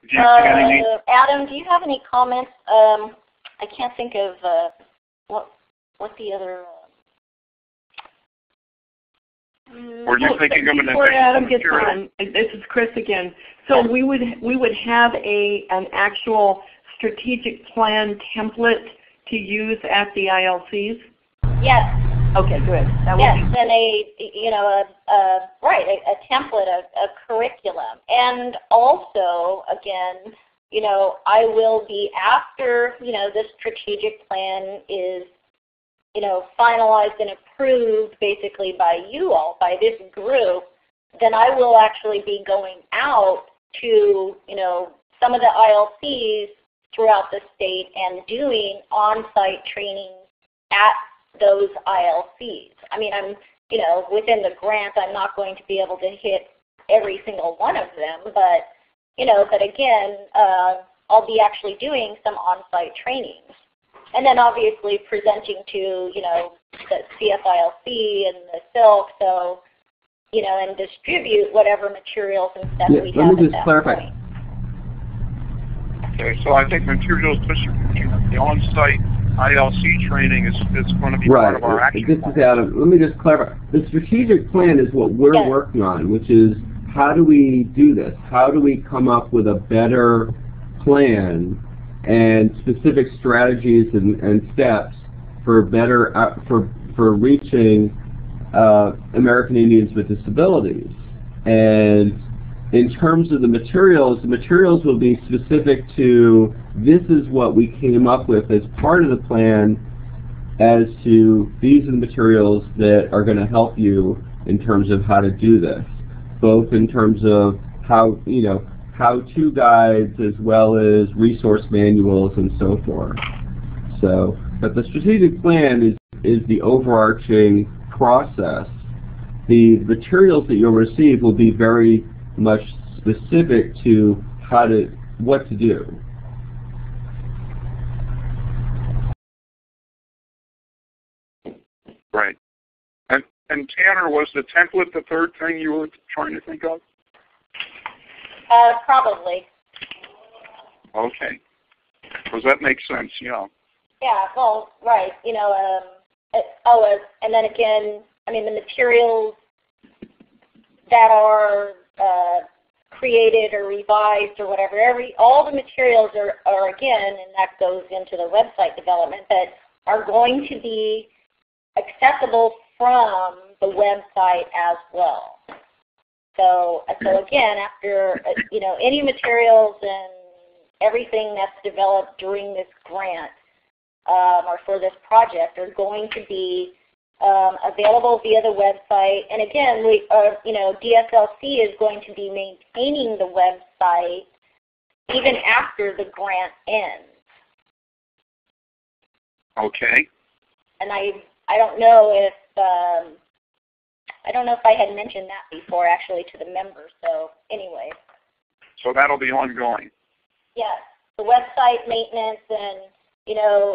Do you see any? Adam, do you have any comments? I can't think of what the other. Were you thinking of an before Adam gets on? This is Chris again. So we would have an actual strategic plan template to use at the ILCs. Yes. Okay, good. Yes, and a template, a curriculum, and also again, I will be after this strategic plan is finalized and approved basically by you all, by this group, then I will actually be going out to some of the ILCs throughout the state and doing on-site training at those ILCs. I mean, I'm, within the grant, I'm not going to be able to hit every single one of them, but, but again, I'll be actually doing some on-site trainings. And then obviously presenting to, the CFILC and the SILC, so, and distribute whatever materials and stuff we have at that point. Okay, so I think materials distribution, the on-site ILC training is going to be part of our action plan. This is Adam. Let me just clarify. The strategic plan is what we're working on, which is how do we do this? How do we come up with a better plan and specific strategies and steps for better for reaching American Indians with disabilities? And in terms of the materials will be specific to this is what we came up with as part of the plan as to these are the materials that are going to help you in terms of how to do this, both in terms of how-to guides as well as resource manuals and so forth. So, but the strategic plan is the overarching process. The materials that you'll receive will be very much specific to what to do. Right. And Tanner, was the template the third thing you were trying to think of? Probably. Okay. Does that make sense? Yeah. Yeah. Well, right. And then again, I mean, the materials that are created or revised or whatever, all the materials are again, and that goes into the website development, that are going to be accessible from the website as well. So again, after any materials and everything that's developed during this grant or for this project are going to be available via the website. And again, DSLC is going to be maintaining the website even after the grant ends. Okay. And I don't know if I had mentioned that before actually to the members. So anyway. So that'll be ongoing. Yes, the website maintenance and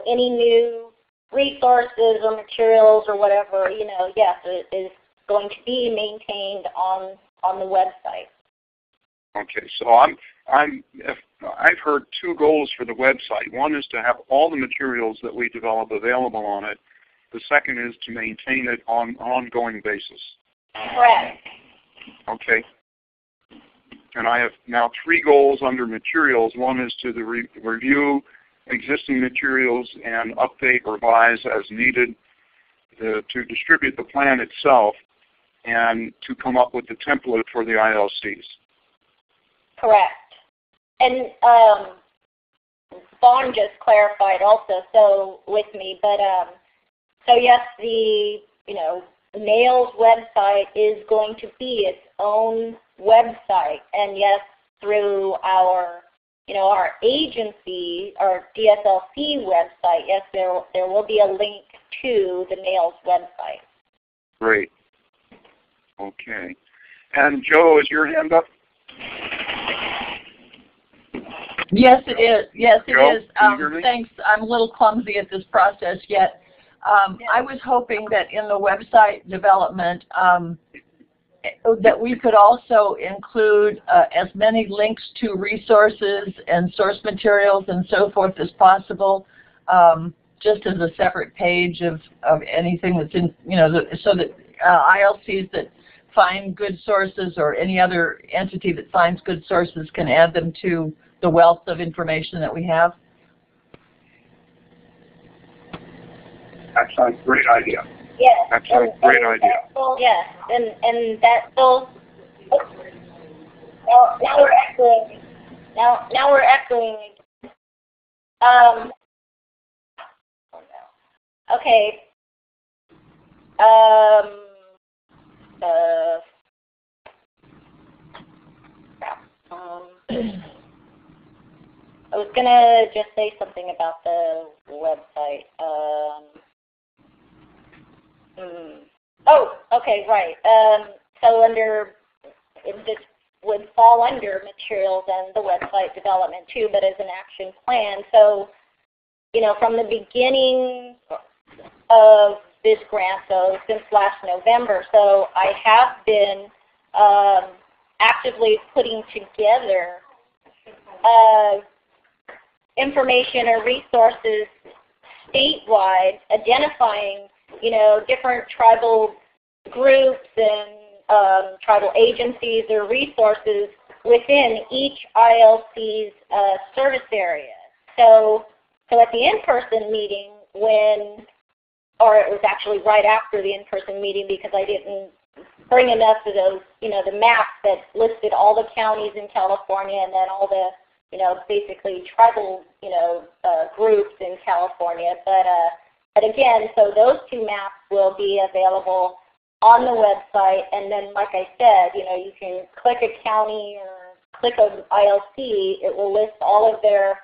any new resources or materials or whatever, yes, it is going to be maintained on the website. Okay, so I've heard two goals for the website. One is to have all the materials that we develop available on it. The second is to maintain it on an ongoing basis. Correct. Okay. And I have now three goals under materials. One is to review existing materials and update or revise as needed, to distribute the plan itself, and to come up with the template for the ILCs. Correct. And Vaughn just clarified also with me, but so yes, the N.A.I.L.S website is going to be its own website, and yes, through our agency, our DSLC website, yes, there will be a link to the N.A.I.L.S website. Great. Okay. And Joe, is your hand up? Yes, it is. Yes, it Joe, is. can you hear me? Thanks. I'm a little clumsy at this process yet. I was hoping that in the website development, that we could also include as many links to resources and source materials and so forth as possible, just as a separate page of anything that's in, so that ILCs that find good sources or any other entity that finds good sources can add them to the wealth of information that we have? That sounds a great idea. Yes. That sounds a great idea. Yes, and that so. Now we're echoing. Now we're echoing. Okay. I was gonna just say something about the website. Oh, okay, right. So this would fall under materials and the website development too, but as an action plan. So, from the beginning of this grant, so since last November, so I have been actively putting together information or resources statewide, identifying different tribal groups and tribal agencies or resources within each ILC's service area. So at the in-person meeting, or it was actually right after the in-person meeting because I didn't bring enough of those, the maps that listed all the counties in California and then all the, basically tribal, groups in California. But again, so those two maps will be available on the website, and then like I said, you can click a county or click an ILC, it will list all of their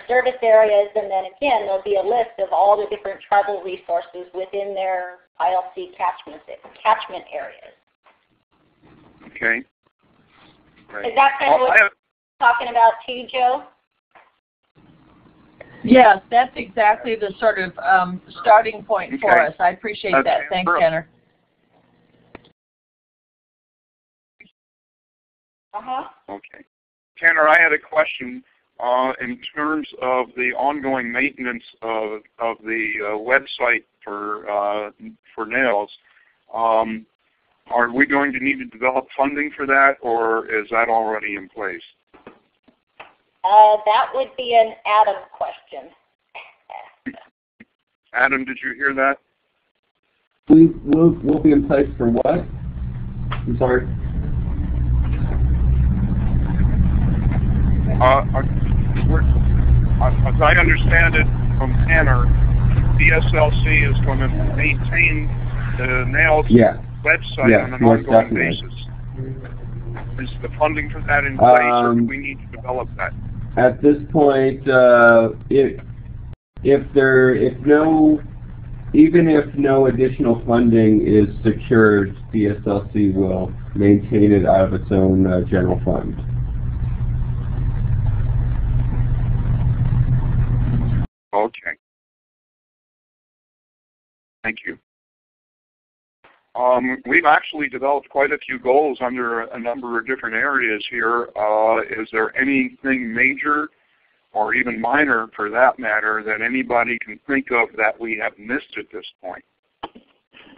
service areas, and then again, there'll be a list of all the different tribal resources within their ILC catchment areas. Okay. Right. Is that kind of what you're talking about too, Joe? Yes, that's exactly the sort of starting point for us. I appreciate that. Thanks, Tanner. Okay. Tanner, I had a question in terms of the ongoing maintenance of the website for N.A.I.L.S. Are we going to need to develop funding for that, or is that already in place? That would be an Adam question. Adam, did you hear that? We'll be in place for what? I'm sorry. As I understand it from Tanner, DSLC is going to maintain the N.A.I.L.S. website on an ongoing basis. Is the funding for that in place, or do we need to develop that? At this point, even if no additional funding is secured, DSLC will maintain it out of its own general fund. Okay. Thank you. We've actually developed quite a few goals under a number of different areas here. Is there anything major or even minor, for that matter, that anybody can think of that we have missed at this point?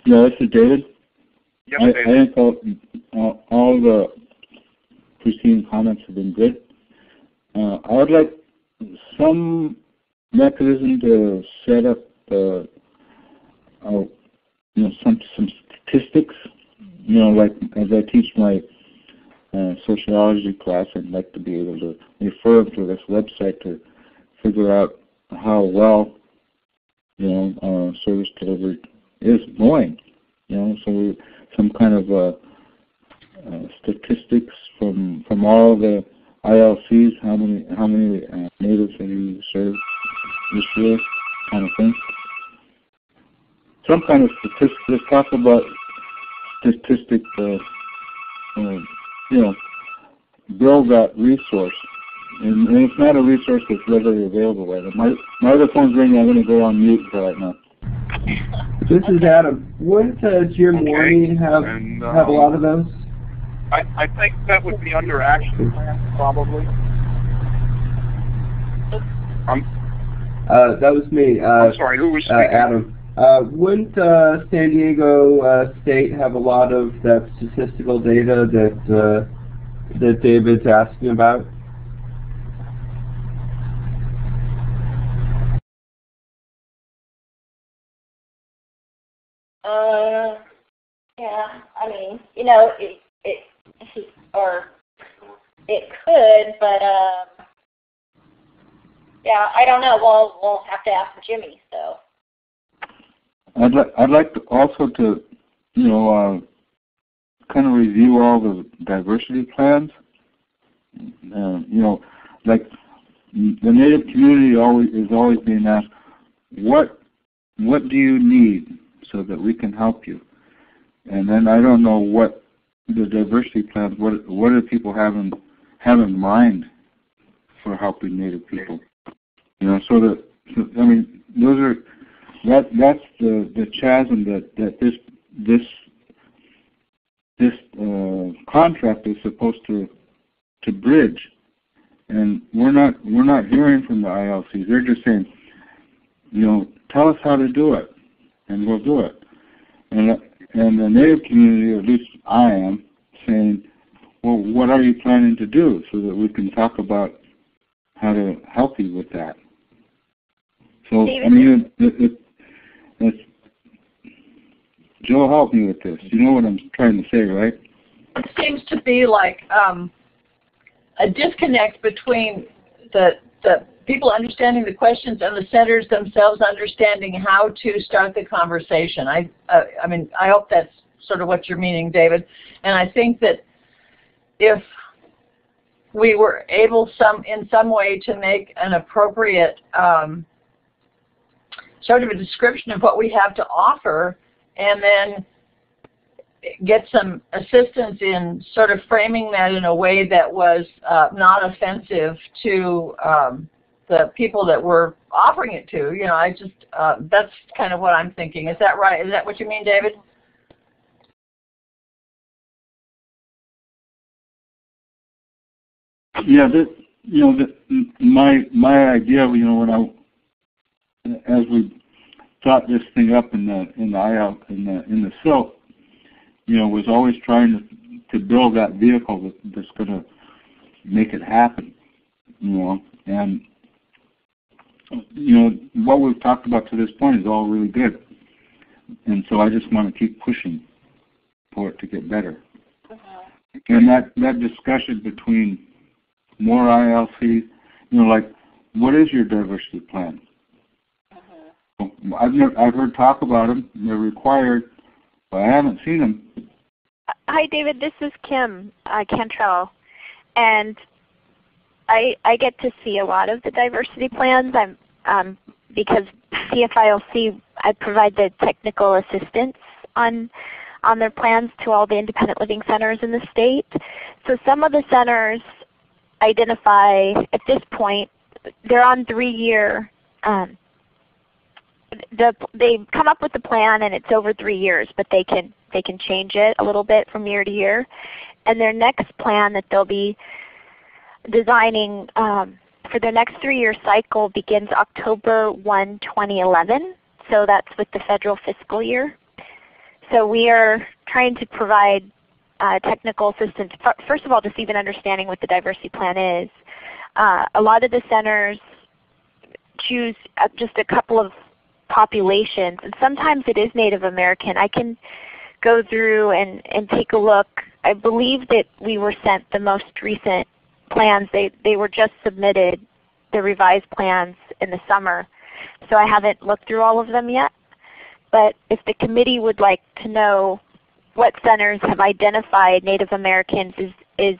Yeah, this is David. Yes, I David. think all the preceding comments have been good. I would like some mechanism to set up some statistics. Like as I teach my sociology class, I'd like to be able to refer to this website to figure out how well service delivery is going. So some kind of statistics from all the ILCs, how many natives have you served this year, kind of thing. Some kind of statistics. Let's talk about statistics. Build that resource, and it's not a resource that's readily available right now. My other phone's ringing. I'm going to go on mute for right now. This is Adam. Wouldn't Jim Warney have a lot of those? I think that would be under action plan, probably. That was me. I'm sorry, who was speaking? Adam. Wouldn't San Diego State have a lot of that statistical data that David's asking about? Yeah, I mean, you know, it could, but yeah, I don't know. We'll have to ask Jimmy. So. I'd like to also to, you know, kind of review all the diversity plans. You know, like the Native community is always being asked, what do you need so that we can help you? And then I don't know what the diversity plans, what do people have in mind for helping Native people? You know, I mean, that's the chasm that this contract is supposed to bridge, and we're not hearing from the ILCs. They're just saying, you know, tell us how to do it, and we'll do it. And the Native community, or at least I am, saying, well, what are you planning to do so that we can talk about how to help you with that? So, David, I mean, Joe, help me with this. You know what I'm trying to say, right? It seems to be like a disconnect between the people understanding the questions and the centers themselves understanding how to start the conversation. I mean, I hope that's sort of what you're meaning, David. And I think that if we were able in some way to make an appropriate sort of a description of what we have to offer, and then get some assistance in sort of framing that in a way that was not offensive to the people that we're offering it to. You know, I just, that's kind of what I'm thinking. Is that right? Is that what you mean, David? Yeah, my idea, you know, as we thought this thing up in the silk, you know, was always trying to build that vehicle that's going to make it happen, you know. And, you know, what we've talked about to this point is all really good. And so I just want to keep pushing for it to get better. And that discussion between more ILC, you know, like, what is your diversity plan? I've heard talk about them. They're required, but I haven't seen them. Hi, David. This is Kim Cantrell, and I get to see a lot of the diversity plans. Because CFILC, I provide the technical assistance on their plans to all the independent living centers in the state. So some of the centers identify at this point they're on 3-year. They come up with the plan and it's over 3 years, but they can change it a little bit from year to year. And their next plan that they'll be designing for their next 3-year cycle begins October 1, 2011. So that's with the federal fiscal year. So we are trying to provide technical assistance, first of all, just even understanding what the diversity plan is. A lot of the centers choose just a couple of populations, and sometimes it is Native American. I can go through and take a look. I believe that we were sent the most recent plans. They were just submitted, the revised plans, in the summer. So I haven't looked through all of them yet. But if the committee would like to know what centers have identified Native Americans is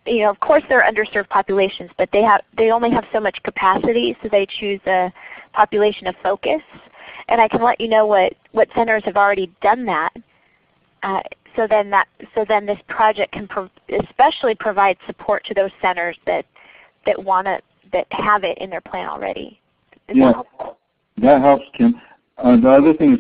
you know, of course they're underserved populations, but they only have so much capacity, so they choose a population of focus. And I can let you know what centers have already done that. So then this project can especially provide support to those centers that have it in their plan already. Is that helpful? That helps, Kim. The other thing is